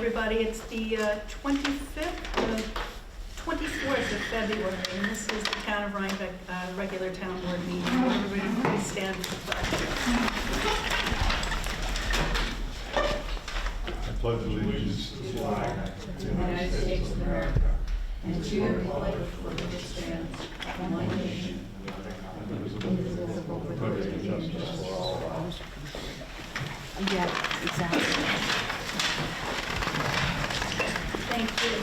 everybody. It's the 24th of February, and this is the Town of Rhinebeck regular town board meeting. Everybody please stand for the flag. I pledge allegiance to the flag of the United States of America and to the republic for which it stands, one nation, indivisible, with liberty and justice for all. Yeah, exactly. Thank you.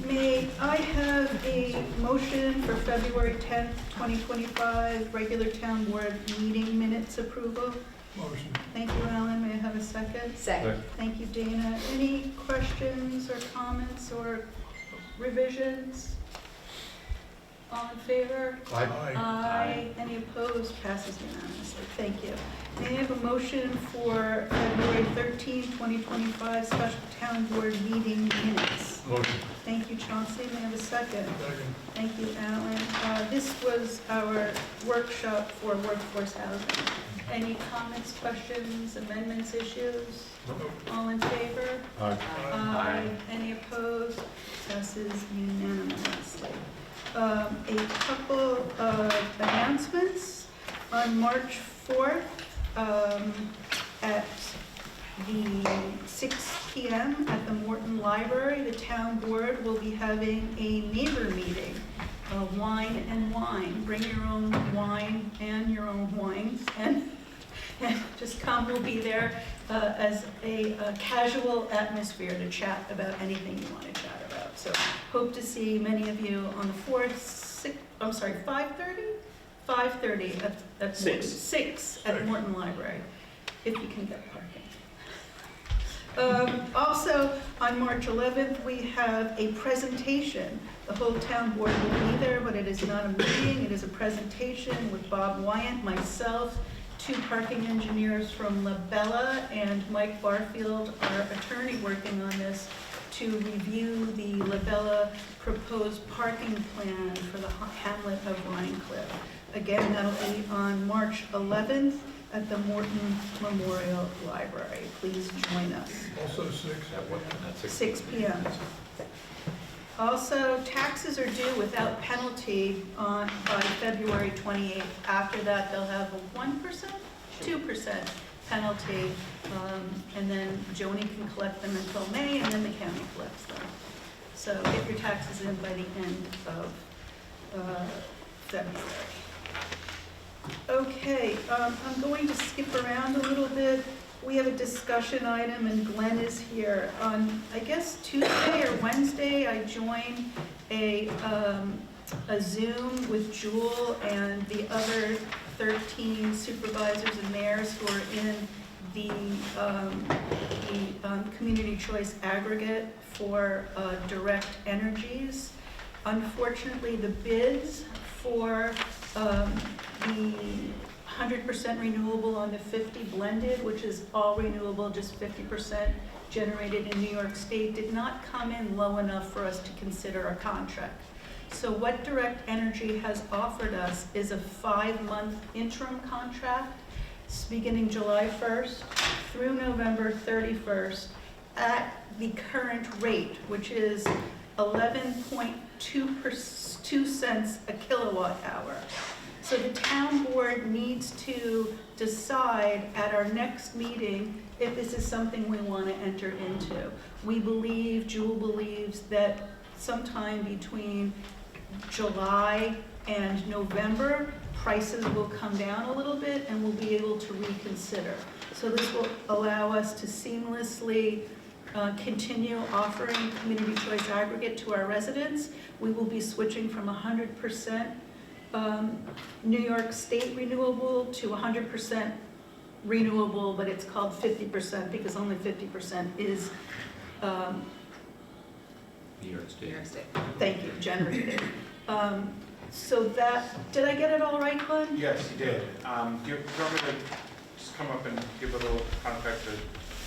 May I have a motion for February 10th, 2025, regular town board meeting minutes approval? Motion. Thank you, Alan. May I have a second? Second. Thank you, Dana. Any questions or comments or revisions? All in favor? Aye. Any opposed? Passes unanimously. Thank you. May I have a motion for February 13, 2025 special town board meeting minutes? Motion. Thank you, Chauncey. May I have a second? Second. Thank you, Alan. This was our workshop for workforce housing. Any comments, questions, amendments, issues? Nope. All in favor? Aye. Any opposed? Passes unanimously. A couple of announcements. On March 4th, at the 6 p.m. at the Morton Library, the town board will be having a neighbor meeting, wine and wine. Bring your own wine and your own wines, and just come. We'll be there as a casual atmosphere to chat about anything you want to chat about. So hope to see many of you on the 4th, 5:30? 5:30 at 6 at Morton Library, if you can get parking. Also, on March 11th, we have a presentation. The whole town board will be there, but it is not a meeting. It is a presentation with Bob Wyant, myself, 2 parking engineers from Labella, and Mike Barfield, our attorney working on this, to review the Labella proposed parking plan for the hamlet of Rhinecliff. Again, that'll be on March 11th at the Morton Memorial Library. Please join us. Also 6 p.m. Also, taxes are due without penalty by February 28th. After that, they'll have a 1%, 2% penalty, and then Joni can collect them until May, and then the county collects them. So get your taxes in by the end of February. Okay, I'm going to skip around a little bit. We have a discussion item, and Glenn is here. On, I guess, Tuesday or Wednesday, I joined a Zoom with Jewel and the other 13 supervisors and mayors who are in the Community Choice Aggregate for Direct Energies. Unfortunately, the bids for the 100% renewable on the 50 blended, which is all renewable, just 50% generated in New York State, did not come in low enough for us to consider a contract. So what Direct Energy has offered us is a 5-month interim contract beginning July 1st through November 31st at the current rate, which is 11.2 cents a kilowatt hour. So the town board needs to decide at our next meeting if this is something we want to enter into. We believe, Jewel believes, that sometime between July and November, prices will come down a little bit and we'll be able to reconsider. So this will allow us to seamlessly continue offering community choice aggregate to our residents. We will be switching from 100% New York State renewable to 100% renewable, but it's called 50% because only 50% is New York State. Thank you, generated. So that, did I get it all right, Glenn? Yes, you did. Do you want me to just come up and give a little context that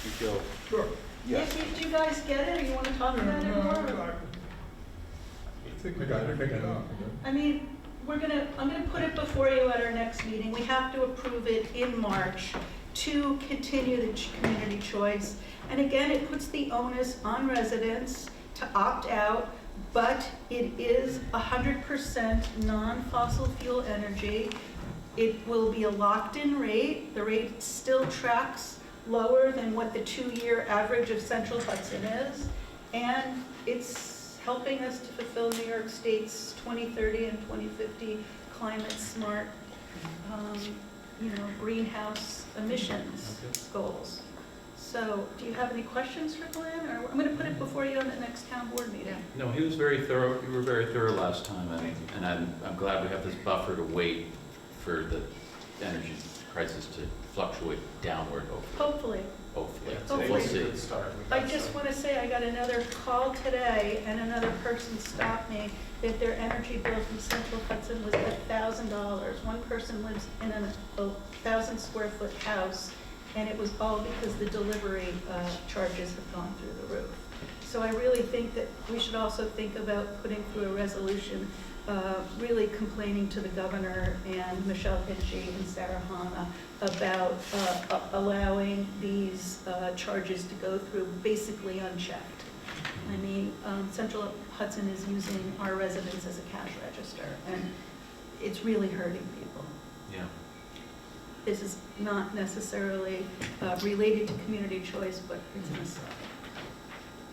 you feel? Sure. Yeah. Did you guys get it, or you want to talk about it more? I think we got it up. I mean, I'm gonna put it before you at our next meeting. We have to approve it in March to continue the community choice. And again, it puts the onus on residents to opt out, but it is 100% non-fossil fuel energy. It will be a locked-in rate. The rate still tracks lower than what the 2-year average of Central Hudson is. And it's helping us to fulfill New York State's 2030 and 2050 climate-smart, greenhouse emissions goals. So, do you have any questions for Glenn? Or I'm going to put it before you on the next town board meeting. No, he was very thorough. You were very thorough last time, and I'm glad we have this buffer to wait for the energy crisis to fluctuate downward. Hopefully. Hopefully. Hopefully. We'll Today's a see. good start. We I got just some- want to say I got another call today, and another person stopped me that their energy bill from Central Hudson was $1,000. One person lives in a 1,000 square foot house, and it was all because the delivery charges have gone through the roof. So I really think that we should also think about putting through a resolution really complaining to the governor and Michelle Hitchie and Sarah Hanna about allowing these charges to go through basically unchecked. I mean, Central Hudson is using our residents as a cash register, and it's really hurting people. Yeah. This is not necessarily related to community choice, but it's an aside.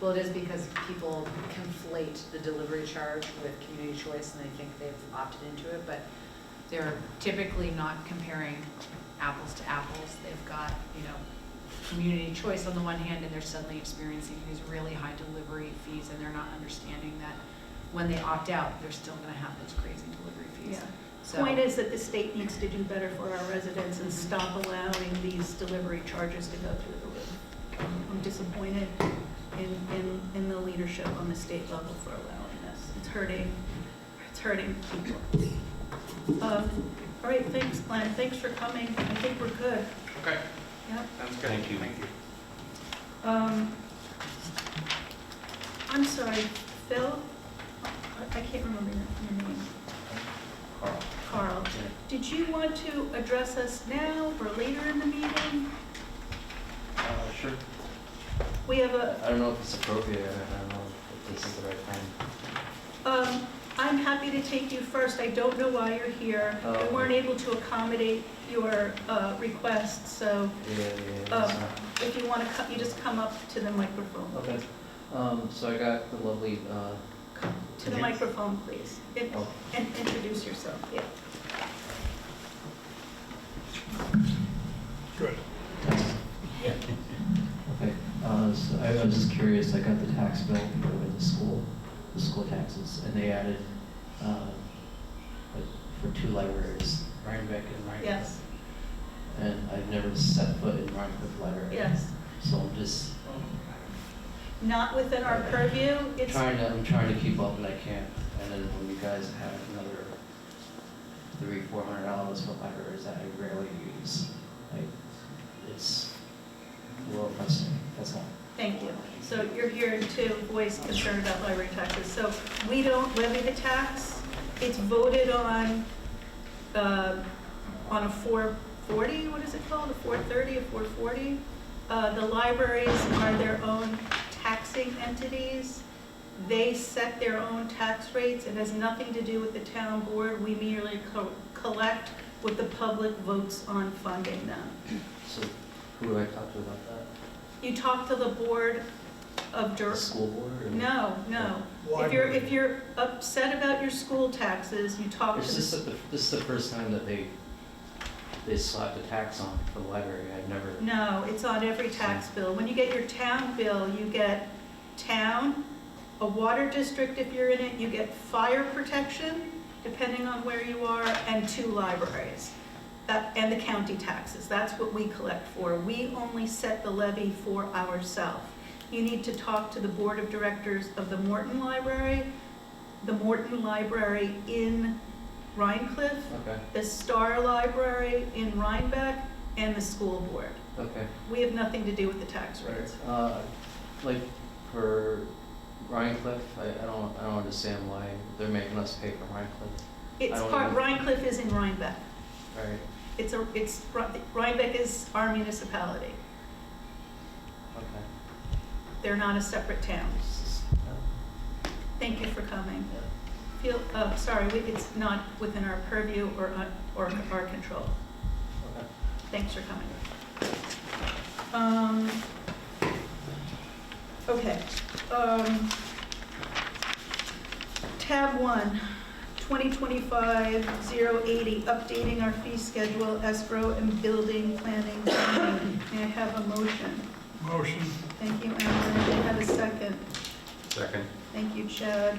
Well, it is because people conflate the delivery charge with community choice and they think they've opted into it, but they're typically not comparing apples to apples. They've got, community choice on the one hand, and they're suddenly experiencing these really high delivery fees, and they're not understanding that when they opt out, they're still gonna have those crazy delivery fees. Yeah. So, Point is that the state needs to do better for our residents and stop allowing these delivery charges to go through the roof. I'm disappointed in the leadership on the state level for allowing this. It's hurting people. All right, thanks, Glenn. Thanks for coming. I think we're good. Okay, Yep. sounds good. Thank you. Thank you. I'm sorry, Phil? I can't remember your name. Carl. Did you want to address us now or later in the meeting? Sure. We have a, I don't know if it's appropriate. I don't know if this is the right time. I'm happy to take you first. I don't know why you're here. Oh. We weren't able to accommodate your request, so Yeah, that's fine. if you want to, you just come up to the microphone. Okay. So I got the lovely. To the microphone, please. Oh. And introduce yourself, yeah. Good. Yeah. Okay. So I was just curious. I got the tax bill for the school taxes, and they added for 2 libraries, Rhinebeck and Rhinebeck. Yes, And I've never set foot in Rhinebeck Library. yes. So I'm just Not within our purview. It's, I'm trying to keep up, but I can't. And then when you guys have another $300-400 for libraries that I rarely use, it's a little frustrating. That's all. thank you. So you're here to voice concern about library taxes. So we don't levy the tax. It's voted on a 440, what is it called? A 430, a 440? The libraries are their own taxing entities. They set their own tax rates. It has nothing to do with the town board. We merely collect what the public votes on funding them. So who do I talk to about that? You talk to the board of The school board? Or? No. If you're upset about your school taxes, you talk to It's just that this is the first time that they slapped a tax on for the library. I've never. No, it's on every tax bill. When you get your town bill, you get town, a water district if you're in it, you get fire protection, depending on where you are, and 2 libraries. And the county taxes. That's what we collect for. We only set the levy for ourselves. You need to talk to the board of directors of the Morton Library, the Morton Library in Rhinecliff, Okay. the Star Library in Rhinebeck, and the school board. Okay. We have nothing to do with the tax rates. Like for Rhinecliff, I don't understand why they're making us pay for Rhinecliff. It's I don't part, even- Rhinecliff is in Rhinebeck. Right. Rhinebeck is our municipality. Okay. They're not a separate town. Thank you for coming. Sorry, it's not within our purview or our control. Okay. Thanks for coming. Okay. Tab 1, 2025-080, updating our fee schedule, escrow and building planning. May I have a motion? Motion. Thank you, Alan. May I have a second? Second. Thank you, Chad.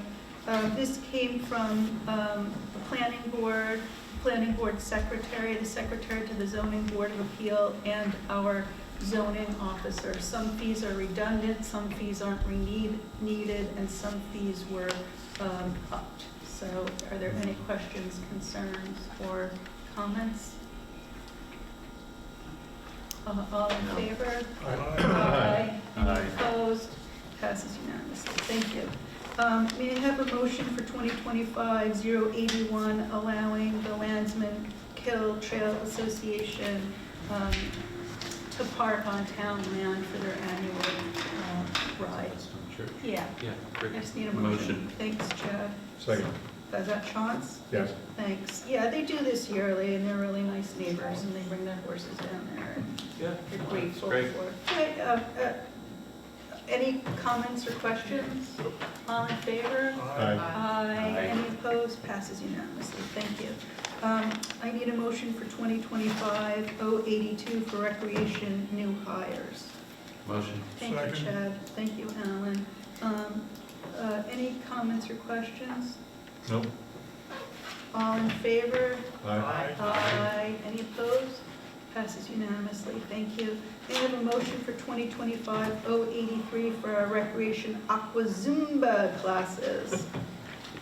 This came from the planning board secretary, the secretary to the zoning board of appeal, and our zoning officer. Some fees are redundant, some fees aren't needed, and some fees were upped. So are there any questions, concerns, or comments? All in favor? Aye. Any Aye. opposed? Passes unanimously. Thank you. May I have a motion for 2025-081, allowing the Landsman Kill Trail Association to park on town land for their annual ride? Sure. Yeah, Yeah, I great. just need a motion. Thanks, Chad. Second. Is that Chance? Yes. Thanks. Yeah, they do this yearly, and they're really nice neighbors, and they bring their horses down there, and Yeah. they're grateful Great. for it. Okay, any comments or questions? All in favor? Aye. Aye. Any opposed? Passes unanimously. Thank you. I need a motion for 2025-082 for recreation new hires. Motion. Thank you, Second. Chad. Thank you, Alan. Any comments or questions? Nope. All in favor? Aye. Aye. Any opposed? Passes unanimously. Thank you. May I have a motion for 2025-083 for our recreation aqua Zumba classes?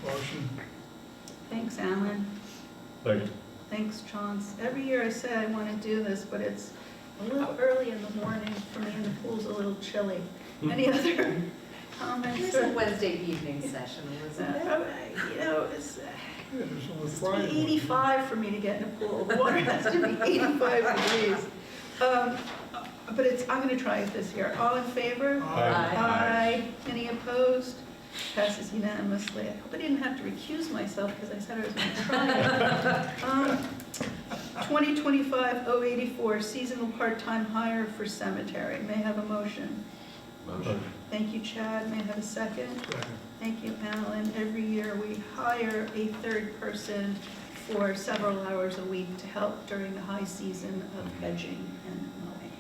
Motion. Thanks, Alan. Second. Thanks, Chance. Every year I say I want to do this, but it's a little early in the morning for me, and the pool's a little chilly. Any other comments? It's a Wednesday evening session, wasn't it? It's Yeah, there's only It's Friday. 85 for me to get in a pool. The water has to be 85 degrees. But I'm going to try it this year. All in favor? Aye. Aye. Any opposed? Passes unanimously. I hope I didn't have to recuse myself because I said I was going to try it. 2025-084, seasonal part-time hire for cemetery. May I have a motion? Motion. Thank you, Chad. May I have a second? Second. Thank you, Alan. Every year we hire a third person for several hours a week to help during the high season of edging and mowing.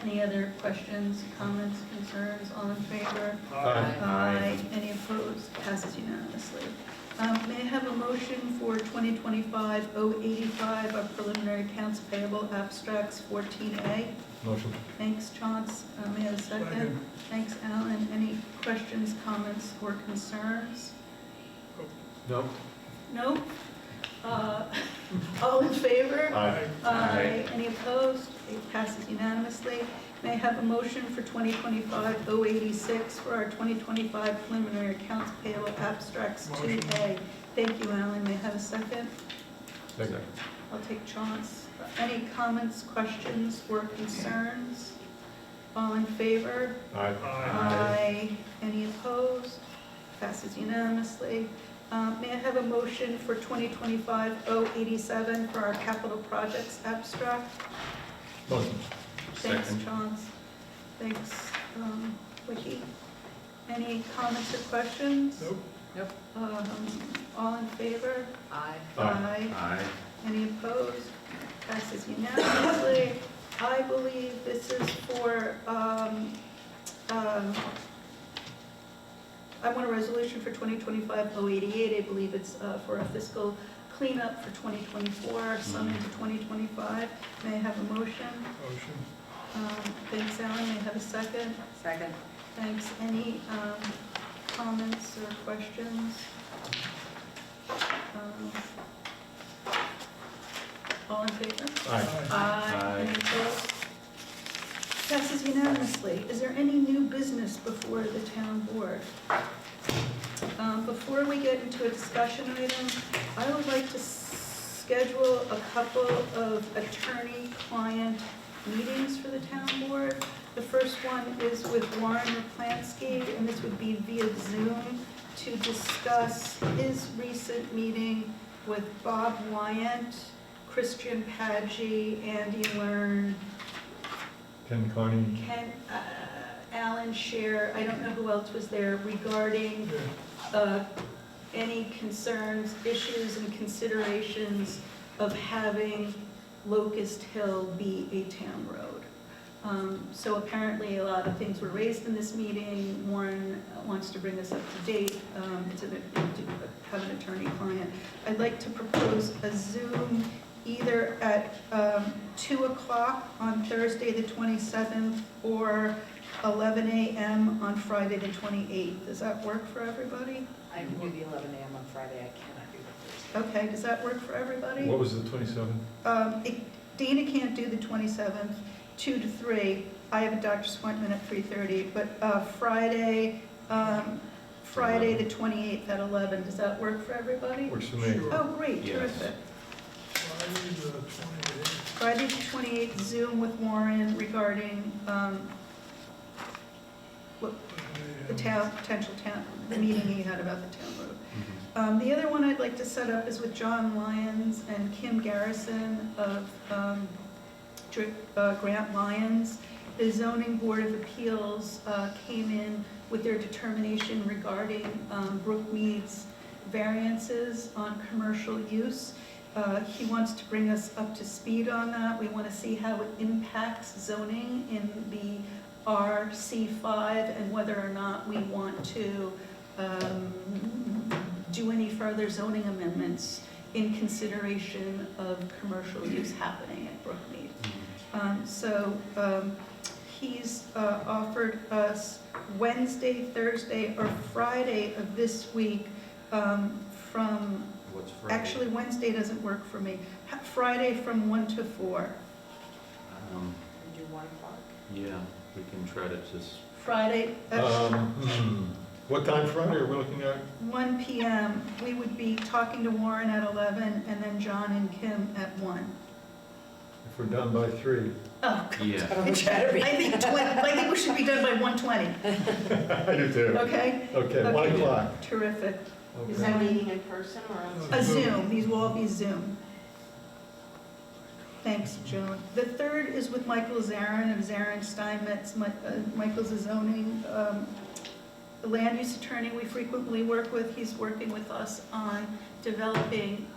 Any other questions, comments, concerns? All in favor? Aye. Aye. Any opposed? Passes unanimously. May I have a motion for 2025-085 of preliminary accounts payable abstracts 14A? Motion. Thanks, Chance. May I have a second? Thanks, Alan. Any questions, comments, or concerns? Nope. No? All in favor? Aye. Aye. Any opposed? It passes unanimously. May I have a motion for 2025-086 for our 2025 preliminary accounts payable abstracts 2A? Thank you, Alan. May I have a second? Second. I'll take Chance. Any comments, questions, or concerns? All in favor? Aye. Aye. Any opposed? Passes unanimously. May I have a motion for 2025-087 for our capital projects abstract? Motion. Thanks, Second. Chance. Thanks, Wiki. Any comments or questions? Nope. All in favor? Aye. Aye. Aye. Any opposed? Passes unanimously. I believe this is for, I want a resolution for 2025-088. I believe it's for a fiscal cleanup for 2024, some into 2025. May I have a motion? Motion. Thanks, Alan. May I have a second? Second. Thanks. Any comments or questions? All in favor? Aye. Aye. Any opposed? Passes unanimously. Is there any new business before the town board? Before we get into a discussion item, I would like to schedule a couple of attorney-client meetings for the town board. The first one is with Warren Raplansky, and this would be via Zoom to discuss his recent meeting with Bob Wyant, Christian Paggi, Andy Learn, Ken Carney. Alan Scher, I don't know who else was there, regarding any concerns, issues, and considerations of having Locust Hill be a town road. So apparently a lot of things were raised in this meeting. Warren wants to bring us up to date, to have an attorney-client. I'd like to propose a Zoom either at 2 o'clock on Thursday the 27th or 11 a.m. on Friday the 28th. Does that work for everybody? I can do the 11 a.m. on Friday, I cannot do the Thursday. Okay, does that work for everybody? What was the 27th? Dana can't do the 27th, 2 to 3. I have a doctor's appointment at 3:30, but Friday the 28th at 11. Does that work for everybody? Works for me. Oh, great, Yes. terrific. Friday the 28th. Friday the 28th, Zoom with Warren regarding the potential town, the meeting he had about the town road. The other one I'd like to set up is with John Lyons and Kim Garrison of Grant Lyons. The Zoning Board of Appeals came in with their determination regarding Brookmead's variances on commercial use. He wants to bring us up to speed on that. We want to see how it impacts zoning in the RC5 and whether or not we want to do any further zoning amendments in consideration of commercial use happening at Brookmead. He's offered us Wednesday, Thursday, or Friday of this week from, What's Friday? actually Wednesday doesn't work for me. Friday from 1 to 4. Um, Do 1 o'clock? Yeah, we can try to just, Friday at What time Friday are we looking at? 1 p.m. We would be talking to Warren at 11 and then John and Kim at 1. If we're done by 3. Oh, yeah. I think we should be done by 1:20, I do too. okay? Okay, 1 o'clock. Terrific. Is Okay. that meeting in person or on? A Zoom, these will all be Zoom. Thanks, Joan. The third is with Michael Zarin of Zarin Steinmetz. Michael's a zoning land use attorney we frequently work with. He's working with us on developing,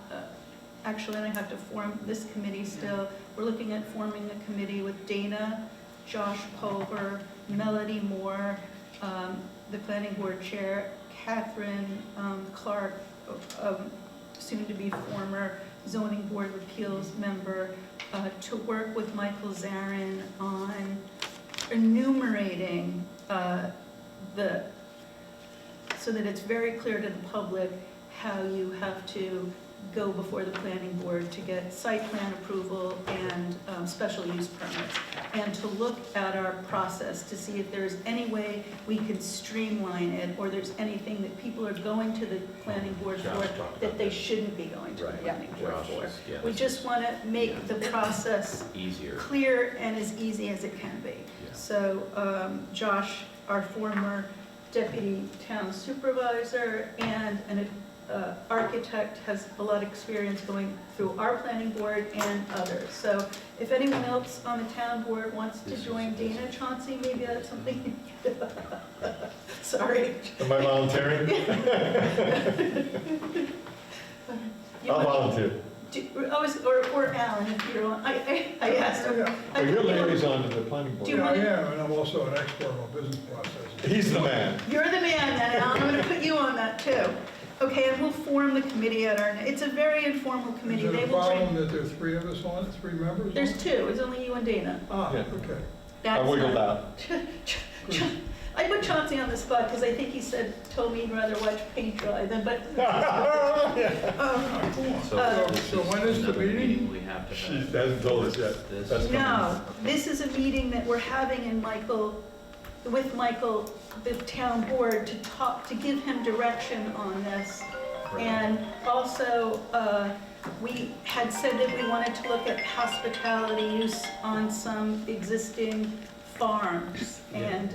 actually I have to form this committee still. We're looking at forming a committee with Dana, Josh Pulver, Melody Moore, the planning board chair, Catherine Clark, soon to be former zoning board of appeals member, to work with Michael Zarin on enumerating so that it's very clear to the public how you have to go before the planning board to get site plan approval and special use permits, and to look at our process to see if there's any way we can streamline it, or there's anything that people are going to the planning board Josh for talked about that they that. shouldn't be going to the Right. planning board Josh for. is- yeah, We just want to make Yeah. the process easier. clear and as easy as it can be. Yeah. So Josh, our former deputy town supervisor and an architect, has a lot of experience going through our planning board and others. So if anyone else on the town board wants to This is- join Dana, Chauncey, maybe that's something. Sorry. Am I volunteering? You I'll want- volunteer. Or Alan, if you don't, I asked him. Oh, you're liaison to the planning Do you board. want- Yeah, I am, and I'm also an expert on business processes. He's the man. You're the man, then, Alan. I'm going to put you on that, too. Okay, and we'll form the committee at our, it's a very informal Is committee. it They a will problem bring, that there are 3 of us on it, 3 members? on there's it? 2, it's only you and Dana. Ah, Yeah. okay. I That's wiggled not- out. I put Chauncey on the spot because I think he told me he'd rather watch paint dry than, but, Ah, cool. So this So when is the another meeting? we have to She have. hasn't told us yet. This- That's coming. no, this is a meeting that we're having with Michael, the town board, to give him direction on this. And also, we had said that we wanted to look at hospitality use on some existing farms and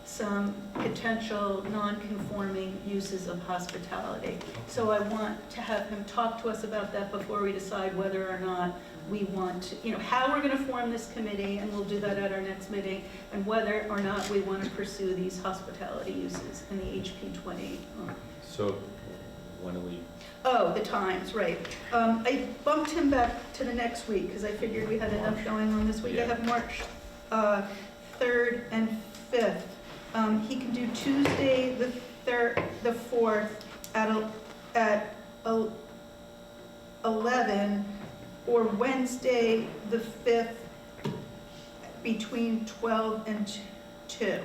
some potential non-conforming uses of hospitality. So I want to have him talk to us about that before we decide whether or not we want to, how we're going to form this committee, and we'll do that at our next meeting, and whether or not we want to pursue these hospitality uses in the HP 20. So when do we, Oh, the times, right. I bumped him back to the next week because I figured we had enough going on this week. I Yeah. have March 3rd and 5th. He can do Tuesday, the 4th at 11, or Wednesday, the 5th, between 12 and 2.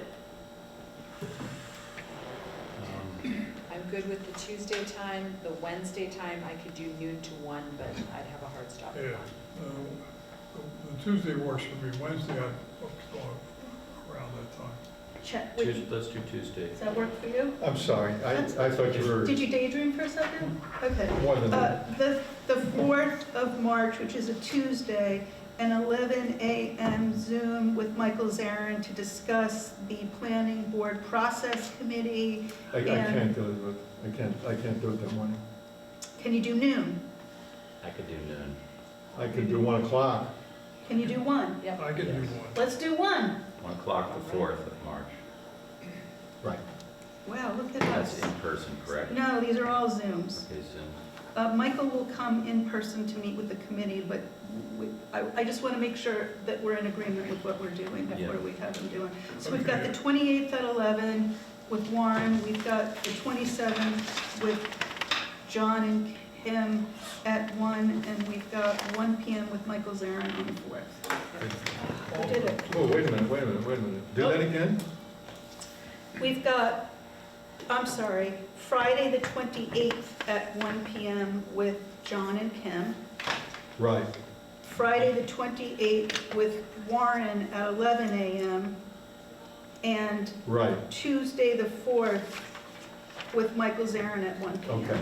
I'm good with the Tuesday time. The Wednesday time, I could do noon to 1, but I'd have a hard stop. Yeah, the Tuesday works for me. Wednesday, I'm going around that time. Check. Let's do Tuesday. Does that work for you? I'm sorry, I thought you were Did you daydream for a second? Okay. more than that. The 4th of March, which is a Tuesday, an 11 a.m. Zoom with Michael Zarin to discuss the planning board process committee. I can't do it, I can't do it that morning. Can you do noon? I could do noon. I could do 1 o'clock. Can you do 1? Yep. I could do one. Let's do 1. 1 o'clock, the 4th of March. Right. Wow, look at That's us. in person, correct? No, these are all Zooms. Okay, Zoom. Michael will come in person to meet with the committee, but I just want to make sure that we're in agreement with what we're doing before Yeah. we have him doing. So we've got the 28th at 11 with Warren, we've got the 27th with John and Kim at 1, and we've got 1 p.m. with Michael Zarin on the 4th. We did it. Oh, wait a minute. Do that again? We've got, I'm sorry, Friday the 28th at 1 p.m. with John and Kim. Right. Friday the 28th with Warren at 11 a.m. And Right, Tuesday the 4th with Michael Zarin at 1 p.m. okay.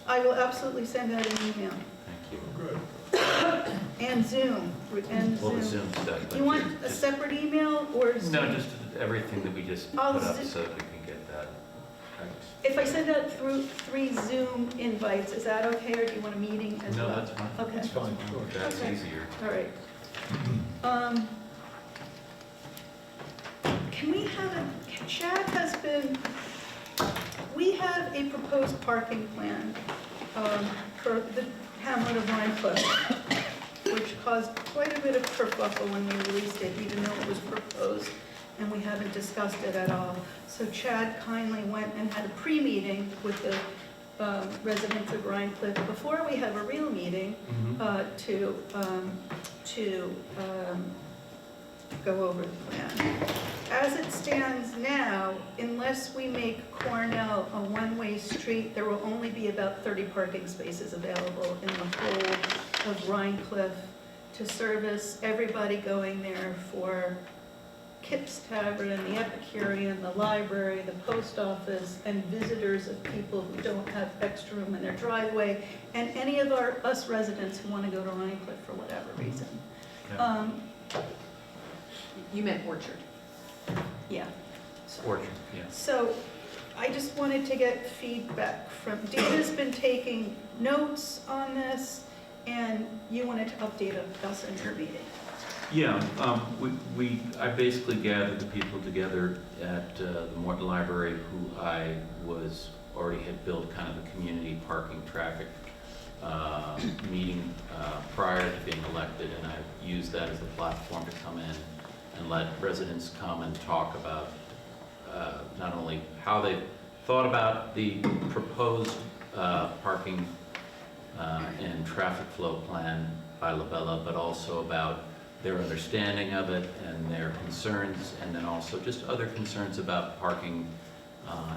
I will absolutely send out an email. Thank you. Good. And Zoom. And Well, the Zoom. Zoom stuff. You want a separate email or Zoom? No, just everything that we just put I'll up Zo- so that we can get that. Thanks. If I send out through 3 Zoom invites, is that okay, or do you want a meeting as well? No, that's fine. Okay. That's fine, sure. That's Okay. easier. All right. Can we have Chad has been, we have a proposed parking plan for the hamlet of Rhinecliff, which caused quite a bit of kerfuffle when we released it, even though it was proposed, and we haven't discussed it at all. So Chad kindly went and had a pre-meeting with the residents of Rhinecliff before we have a real meeting to go over the plan. As it stands now, unless we make Cornell a one-way street, there will only be about 30 parking spaces available in the whole of Rhinecliff to service everybody going there for Kip's Tavern, the Epicurean, the library, the post office, and visitors of people who don't have extra room in their driveway, and any of us residents who want to go to Rhinecliff for whatever reason. Yeah. You meant Orchard. Yeah. So- Orchard, yeah. So I just wanted to get feedback from, Dana's been taking notes on this, and you wanted to update us in your meeting. Yeah, I basically gathered the people together at the Morton Library who I already had built kind of a community parking traffic meeting prior to being elected, and I used that as a platform to come in and let residents come and talk about not only how they thought about the proposed parking and traffic flow plan by Labella, but also about their understanding of it and their concerns, and then also just other concerns about parking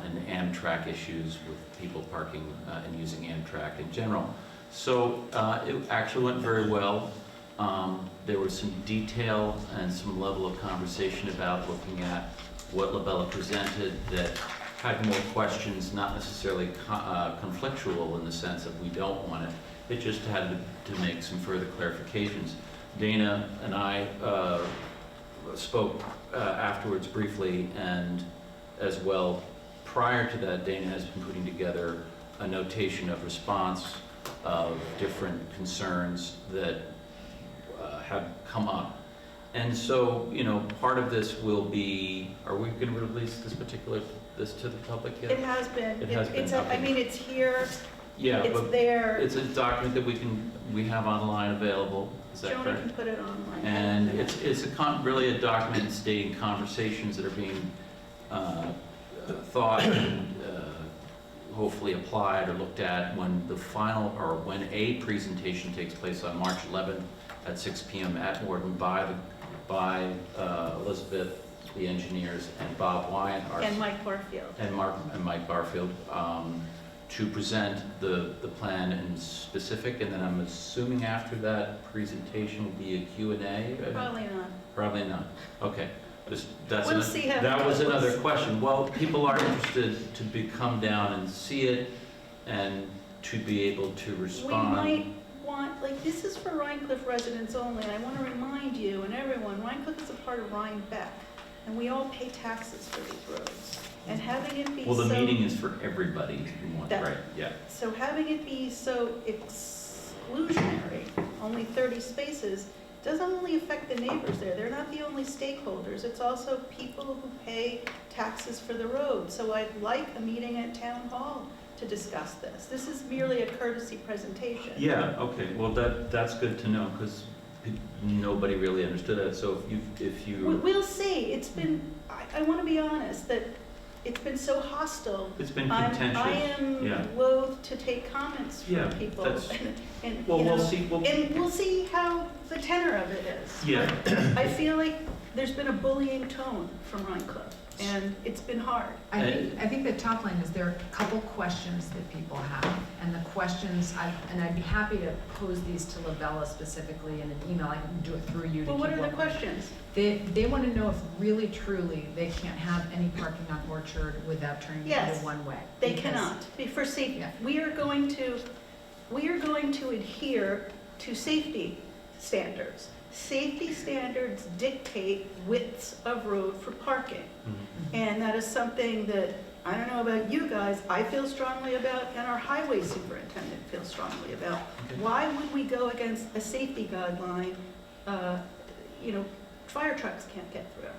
and Amtrak issues with people parking and using Amtrak in general. So it actually went very well. There was some detail and some level of conversation about looking at what Labella presented that had more questions, not necessarily conflictual in the sense of we don't want it. It just had to make some further clarifications. Dana and I spoke afterwards briefly, and as well, prior to that, Dana has been putting together a notation of response of different concerns that have come up. And so, you know, part of this will be, are we going to release this to the public yet? It has been. It has been, I okay. mean, it's here, Yeah, it's but there. it's a document that we have online available, is that Jonah correct? can put it online. And it's really a document stating conversations that are being thought and hopefully applied or looked at when the final, or when a presentation takes place on March 11th at 6 p.m. at Morton by Elizabeth, the engineers, and Bob Wyatt, And Mike Barfield. and Mike Barfield, to present the plan in specific, and then I'm assuming after that presentation will be a Q&A? Probably not. Probably not. Okay. We'll see how it That was goes. another question. Well, people are interested to come down and see it and to be able to We respond. might want, like, this is for Rhinecliff residents only, and I want to remind you and everyone, Rhinecliff is a part of Rhinebeck, and we all pay taxes for these roads. And having it be so... Well, the meeting is for everybody who wants, That- right, yeah. So having it be so exclusionary, only 30 spaces, doesn't only affect the neighbors there. They're not the only stakeholders. It's also people who pay taxes for the road. So I'd like a meeting at Town Hall to discuss this. This is merely a courtesy presentation. Yeah, okay, well, that's good to know, because nobody really understood that, so if you, We'll see. It's been, I want to be honest, that it's been so hostile. it's been I contentious. Yeah. am loath to take comments Yeah, from people. that's- And, Well, you we'll know, see, and we'll see how the tenor of it is. Yeah. I feel like there's been a bullying tone from Rhinecliff, and it's been hard. I think the top line is there are a couple questions that people have, and the questions, and I'd be happy to pose these to Lavella specifically in an email. I can do it through you to Well, what keep are the up. questions? They want to know if really truly they can't have any parking on Orchard without turning it Yes. into one way. They Because- cannot, for safety. Yeah. We are going to adhere to safety standards. Safety standards dictate widths of road for parking. Mhm. And that is something that, I don't know about you guys, I feel strongly about, and our highway superintendent feels strongly about. Okay. Why would we go against a safety guideline? You know, fire trucks can't get through.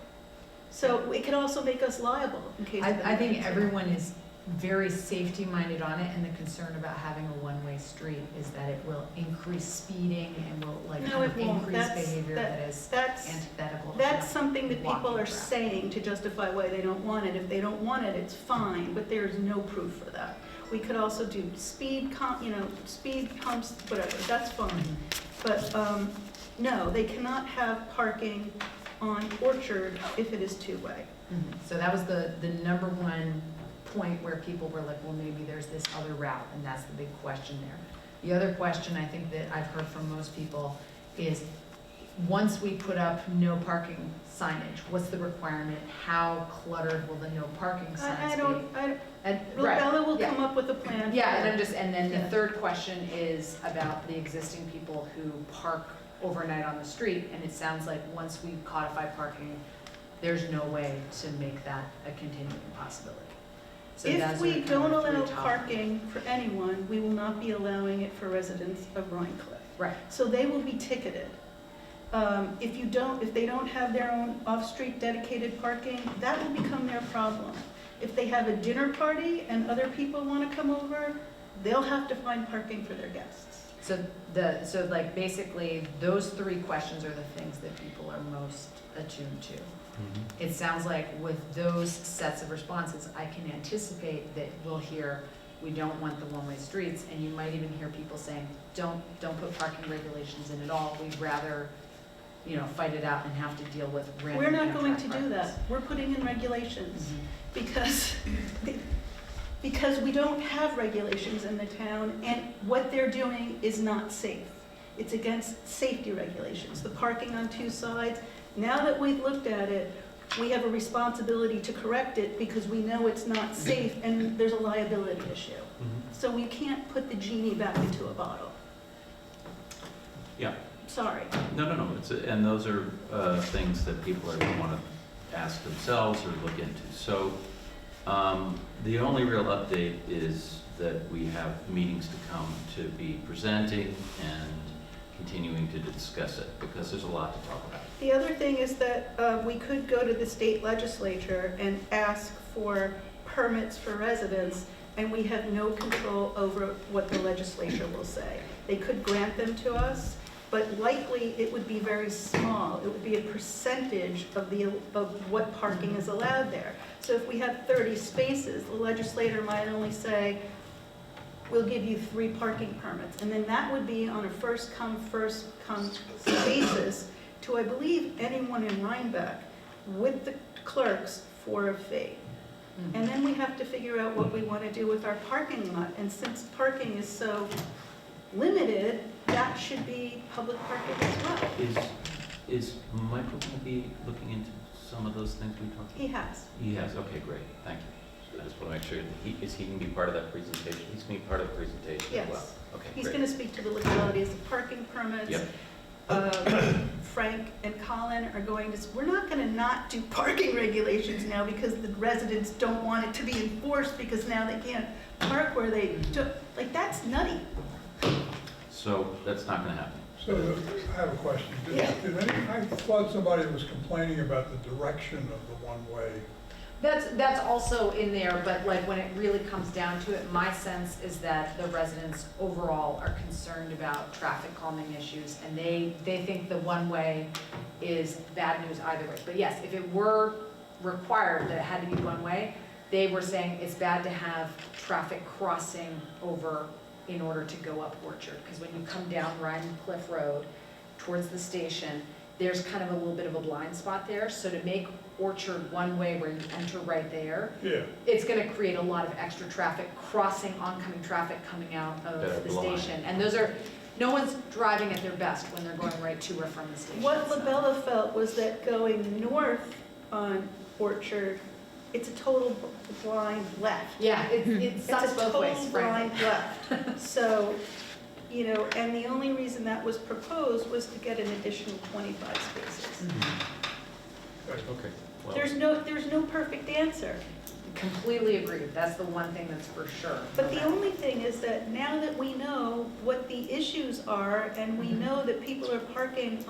So it could also make us liable in case. I think everyone is very safety-minded on it, and the concern about having a one-way street is that it will increase speeding and will like No, kind it of won't. increase That's- behavior that- that is That's, antithetical to that's something that people walking are traffic. saying to justify why they don't want it. If they don't want it, it's fine, but there's no proof for that. We could also do speed humps, whatever, that's fine. Mhm. But, no, they cannot have parking on Orchard if it is two-way. Mhm. So that was the number one point where people were like, well, maybe there's this other route, and that's the big question there. The other question I think that I've heard from most people is, once we put up no parking signage, what's the requirement? How cluttered will the no parking signs be? And, right, Bella will yeah. come up with a plan. for Yeah, that. and then the Yeah. third question is about the existing people who park overnight on the street, and it sounds like once we codify parking, there's no way to make that a continuing possibility. So If those are we kind of don't the three allow top- parking for anyone, we will not be allowing it for residents of Rhinecliff. Right, So they will be ticketed. If they don't have their own off-street dedicated parking, that will become their problem. If they have a dinner party and other people want to come over, they'll have to find parking for their guests. so like basically, those three questions are the things that people are most attuned to. Mhm. It sounds like with those sets of responses, I can anticipate that we'll hear, we don't want the one-way streets, and you might even hear people saying, don't put parking regulations in at all, we'd rather, fight it out and have to deal with random. We're not going to Amtrak do that. parkings. We're putting in regulations Mhm. because we don't have regulations in the town, and what they're doing is not safe. It's against safety regulations. The parking on two sides, now that we've looked at it, we have a responsibility to correct it because we know it's not safe and there's a liability issue. So we can't put the genie back into a bottle. Yeah. Sorry. No, and those are things that people are going to want to ask themselves or look into. So the only real update is that we have meetings to come to be presenting and continuing to discuss it, because there's a lot to talk about. The other thing is that we could go to the state legislature and ask for permits for residents, and we have no control over what the legislature will say. They could grant them to us, but likely it would be very small. It would be a percentage of what parking is allowed there. So if we have 30 spaces, the legislator might only say, we'll give you 3 parking permits. And then that would be on a first come basis to, I believe, anyone in Rhinebeck with the clerks for a fee. And then we have to figure out what we want to do with our parking lot. And since parking is so limited, that should be public parking as well. Is Michael going to be looking into some of those things we talked about? He has. He has, okay, great, thank you. I just want to make sure that he can be part of that presentation. He's going to be part of the presentation as well. Yes. Okay, He's great. going to speak to the legalities of parking permits. Yep. Frank and Colin are going to, we're not going to not do parking regulations now because the residents don't want it to be enforced because now they can't park where they do. Like, that's nutty. So that's not going to happen. So I have a question. I thought somebody was complaining about the direction of the one-way. That's also in there, but like when it really comes down to it, my sense is that the residents overall are concerned about traffic calming issues, and they think the one-way is bad news either way. But yes, if it were required that it had to be one-way, they were saying it's bad to have traffic crossing over in order to go up Orchard, because when you come down Rhine Cliff Road towards the station, there's kind of a little bit of a blind spot there. So to make Orchard one way where you enter right there, it's going to create a lot of extra traffic, crossing oncoming traffic coming out of the station. And those are, no one's driving at their best when they're going right to or from the station. What LaBella felt was that going north on Orchard, it's a total blind left. Yeah, it sucks both ways, It's a total blind left. So, you know, and the only reason that was proposed was to get an additional 25 spaces. Okay. Well, There's no perfect answer. Completely agree. That's the one thing that's for sure. But the only thing is that now that we know what the issues are, and we know that people are parking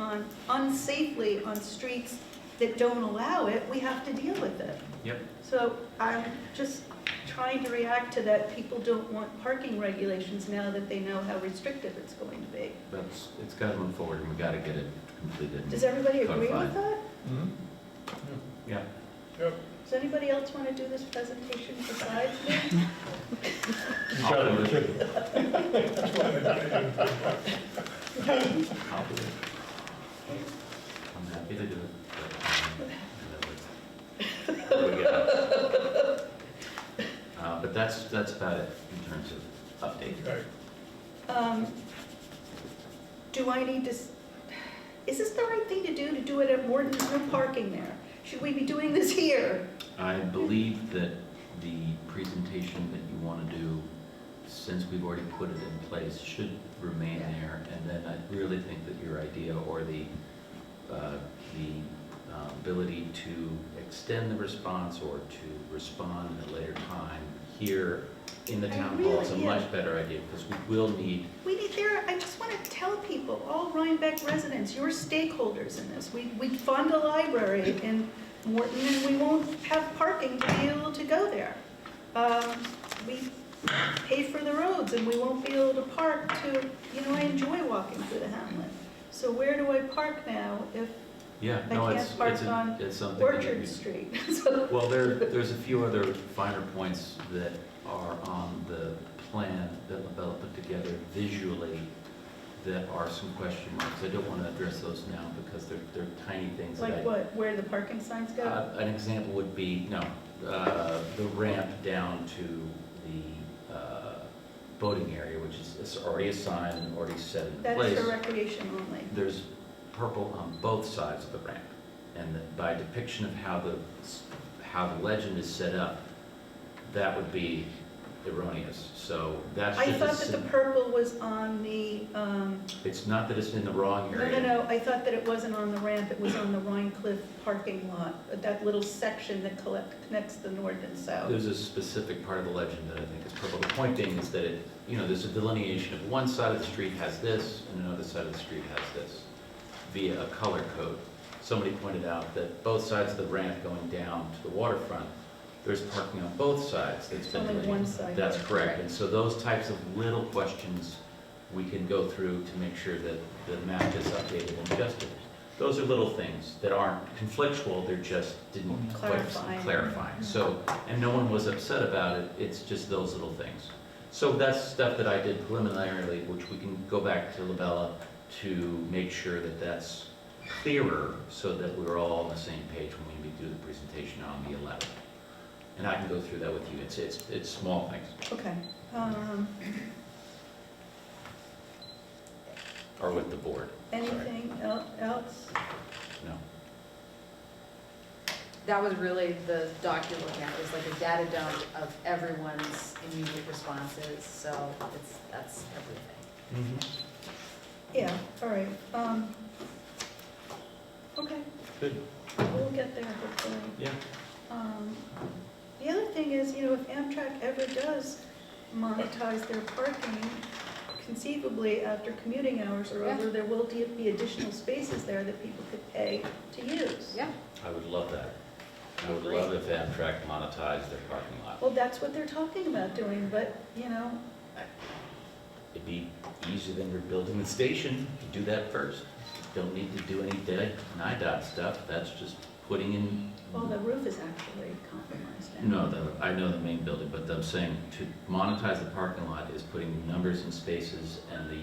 unsafely on streets that don't allow it, we have to deal with it. Yep. So I'm just trying to react to that. People don't want parking regulations now that they know how restrictive it's going to be. It's got to move forward, and we got to get it completed. Does everybody agree Codified. with that? Yeah. Yep. Does anybody else want to do this presentation besides me? I'll do it. That's why I'll do it. I'm happy to do it. But that's about it in terms of update. Okay. Do I need to, is this the right thing to do it at Morton? There's no parking there. Should we be doing this here? I believe that the presentation that you want to do, since we've already put it in place, should remain there. And then I really think that your idea, or the ability to extend the response or to respond at a later time here in the town hall is a much better idea, because we will need. I just want to tell people, all Rhinebeck residents, you're stakeholders in this. We fund a library in Morton, and we won't have parking to be able to go there. We pay for the roads, and we won't be able to park to, I enjoy walking through the hamlet. So where do I park now if Yeah, I no, can't park on it's something that Orchard you- Street? So- Well, there's a few other finer points that are on the plan that LaBella put together visually that are some question marks. I don't want to address those now because they're tiny things. Like what, where the parking signs go? An example would be, the ramp down to the boating area, which is already assigned and already set in place. That's for recreation only. There's purple on both sides of the ramp. and by depiction of how the legend is set up, that would be erroneous. So that's I just. thought that the purple was on the, It's not that it's in the wrong no, area. no, no, I thought that it wasn't on the ramp, it was on the Rhine Cliff parking lot, that little section that connects the north and south. There's a specific part of the legend that I think is purple. The point being is that it, there's a delineation of one side of the street has this and another side of the street has this via a color code. Somebody pointed out that both sides of the ramp going down to the waterfront, there's parking on both sides that's been Only delineated. one side. That's correct. And so those types of little questions we can go through to make sure that the map is updated and adjusted. Those are little things that aren't conflictual, they're just didn't quite clarifying. So, and no one was upset about it, it's just those little things. So that's stuff that I did preliminarily, which we can go back to Labella to make sure that that's clearer so that we're all on the same page when we do the presentation on the 11th. And I can go through that with you, it's small things. Okay. Or with the board. Sorry. Anything else? No. That was really the doc you're looking at, it was like a data dump of everyone's immediate responses, so that's everything. Yeah, all right. Okay, Good. we'll get there hopefully. Yeah. The other thing is, if Amtrak ever does monetize their parking, conceivably after commuting hours are over, there will be additional spaces there that people could pay to use. Yeah. I would love that. I would love if Amtrak monetized their parking lot. Well, that's what they're talking about doing, but, It'd be easier than rebuilding the station to do that first. Don't need to do any NIDOT stuff, that's just putting in. well, the roof is actually compromised No, now. I know the main building, but I'm saying to monetize the parking lot is putting numbers and spaces and the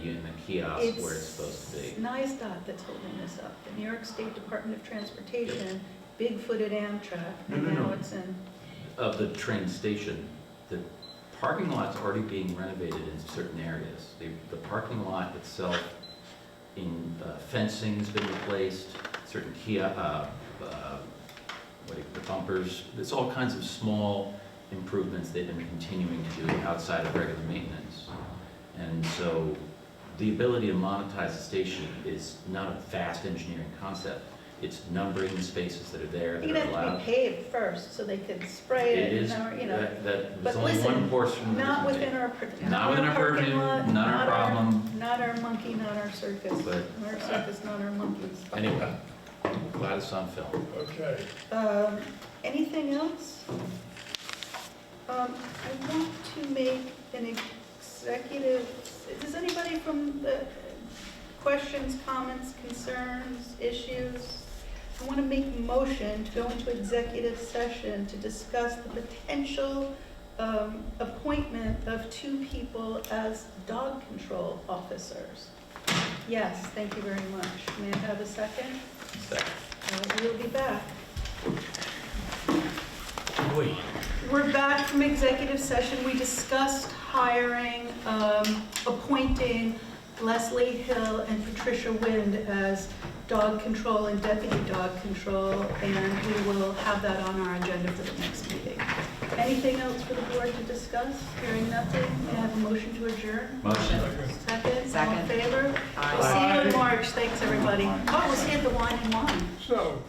kiosks where it's supposed to be. It's NISDOT that's holding this up, the New York State Department of Transportation, big-footed Amtrak, and No. now it's in. Of the train station, the parking lot's already being renovated in certain areas. The parking lot itself, in fencing has been replaced, certain the bumpers, there's all kinds of small improvements they've been continuing to do outside of regular maintenance. And so the ability to monetize the station is not a vast engineering concept. It's numbering the spaces that are there that It'd are have to allowed. be paved first, so they could spray It it, is, and, that But was only listen, one portion. not that was within made. our. Not within our parking purview, lot, not our problem. Not our monkey, not our circus. But- Our circus, not our monkeys. Anyway, glad it's on film. Okay. Anything else? I want to make an executive, does anybody from the questions, comments, concerns, issues? I want to make a motion to go into executive session to discuss the potential appointment of 2 people as dog control officers. Yes, thank you very much. May I have a second? Second. We'll be back. Wait. We're back from executive session. We discussed hiring, appointing Leslie Hill and Patricia Wind as dog control and deputy dog control, and we will have that on our agenda for the next meeting. Anything else for the board to discuss? Hearing nothing, may I have a motion to adjourn? Motion. Second? All in favor? Aye. We'll see you in March. Thanks, everybody. Oh, we'll see you at the Wine and Wine. So,